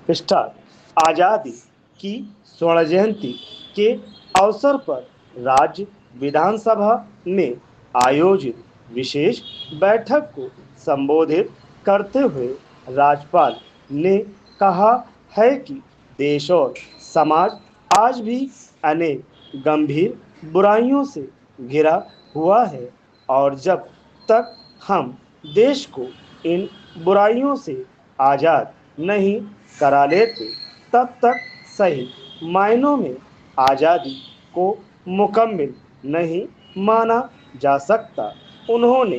Start. आज़ादी की स्वर्ण जयंती के अवसर पर राज्य विधानसभा में आयोजित विशेष बैठक को संबोधित करते हुए राज्यपाल ने कहा है कि देश और समाज आज भी अनेक गंभीर बुराइयों से घिरा हुआ है और जब तक हम देश को इन बुराइयों से आज़ाद नहीं करा लेते तब तक सही मायनों में आज़ादी को मुकम्मल नहीं माना जा सकता। उन्होंने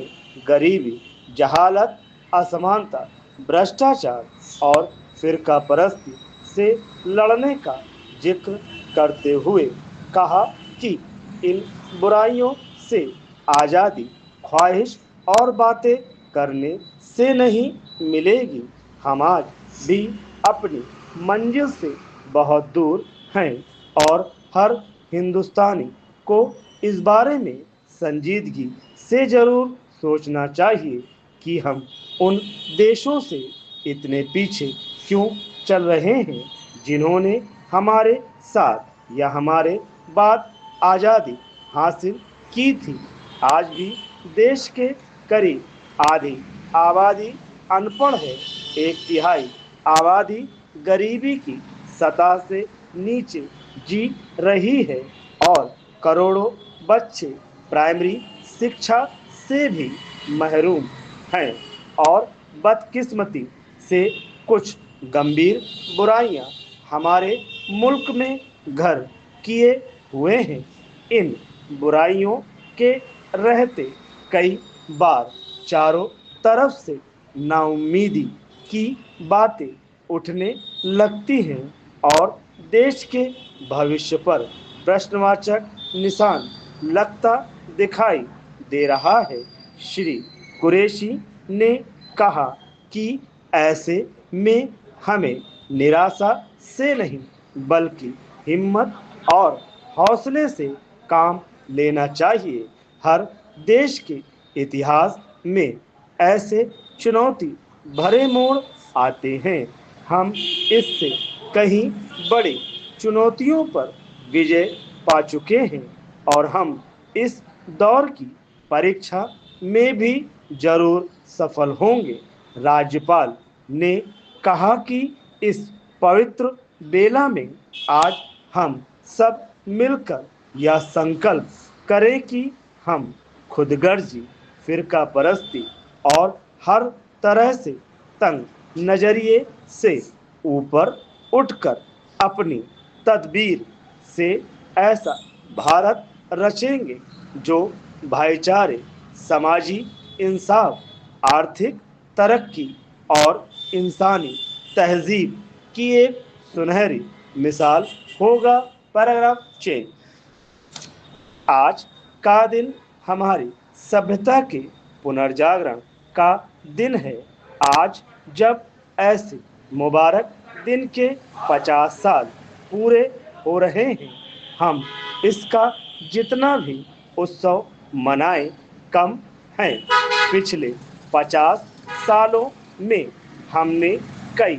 गरीबी, जहालत, असमानता, भ्रष्टाचार और फिरका परस्ती से लड़ने का जिक्र करते हुए कहा कि इन बुराइयों से आज़ादी ख्वाहिश और बातें करने से नहीं मिलेगी। हम आज भी अपनी मंजिल से बहुत दूर हैं और हर हिंदुस्तानी को इस बारे में संजीदगी से ज़रूर सोचना चाहिए कि हम उन देशों से इतने पीछे क्यों चल रहे हैं जिन्होंने हमारे साथ या हमारे बाद आज़ादी हासिल की थी। आज भी देश के करीब आधी आबादी अनपढ़ है, एक तिहाई आबादी गरीबी की सतह से नीचे जी रही है और करोड़ों बच्चे प्राइमरी शिक्षा से भी महरूम हैं और बदकिस्मती से कुछ गंभीर बुराइयां हमारे मुल्क में घर किए हुए हैं। इन बुराइयों के रहते कई बार चारों तरफ से नाउम्मीदी की बातें उठने लगती हैं और देश के भविष्य पर प्रश्नवाचक निशान लगता दिखाई दे रहा है। श्री कुरैशी ने कहा कि ऐसे में हमें निराशा से नहीं बल्कि हिम्मत और हौसले से काम लेना चाहिए। हर देश के इतिहास में ऐसे चुनौती भरे मोड़ आते हैं। हम इससे कहीं बड़ी चुनौतियों पर विजय पा चुके हैं और हम इस दौर की परीक्षा में भी जरूर सफल होंगे। राज्यपाल ने कहा कि इस पवित्र बेला में आज हम सब मिलकर यह संकल्प करें कि हम खुदगर्जी, फिरका परस्ती और हर तरह से तंग नजरिए से ऊपर उठकर अपनी तदबीर से ऐसा भारत रचेंगे जो भाईचारे, समाजी इंसाफ, आर्थिक तरक्की और इंसानी तहजीब की एक सुनहरी मिसाल होगा। Paragraph change. आज का दिन हमारी सभ्यता के पुनर्जागरण का दिन है। आज जब ऐसे मुबारक दिन के 50 साल पूरे हो रहे हैं, हम इसका जितना भी उत्सव मनाएं कम है। पिछले 50 सालों में हमने कई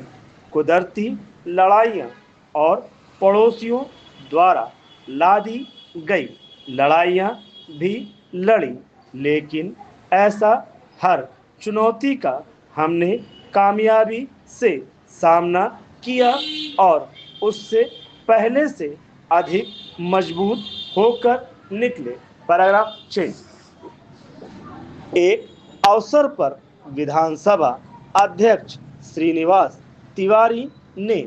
कुदरती लड़ाइयाँ और पड़ोसियों द्वारा लादी गई लड़ाइयाँ भी लड़ी, लेकिन ऐसा हर चुनौती का हमने कामयाबी से सामना किया और उससे पहले से अधिक मजबूत होकर निकले। Paragraph change. एक अवसर पर विधानसभा अध्यक्ष श्रीनिवास तिवारी ने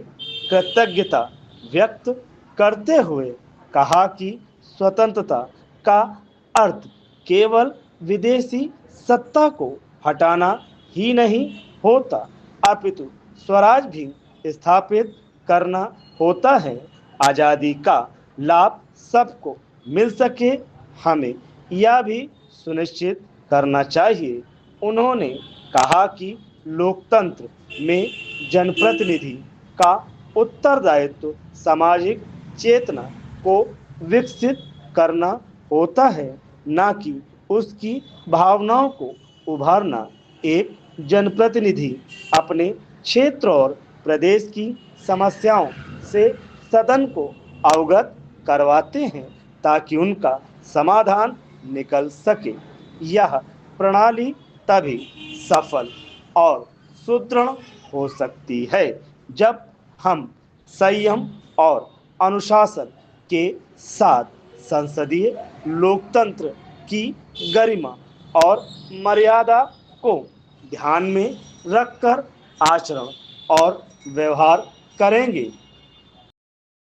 कृतज्ञता व्यक्त करते हुए कहा कि स्वतंत्रता का अर्थ केवल विदेशी सत्ता को हटाना ही नहीं होता, अपितु स्वराज भी स्थापित करना होता है। आज़ादी का लाभ सबको मिल सके, हमें यह भी सुनिश्चित करना चाहिए। उन्होंने कहा कि लोकतंत्र में जनप्रतिनिधि का उत्तरदायित्व सामाजिक चेतना को विकसित करना होता है, न कि उसकी भावनाओं को उभारना। एक जनप्रतिनिधि अपने क्षेत्र और प्रदेश की समस्याओं से सदन को अवगत करवाते हैं ताकि उनका समाधान निकल सके। यह प्रणाली तभी सफल और सुदृढ़ हो सकती है जब हम संयम और अनुशासन के साथ संसदीय लोकतंत्र की गरिमा और मर्यादा को ध्यान में रखकर आचरण और व्यवहार करेंगे।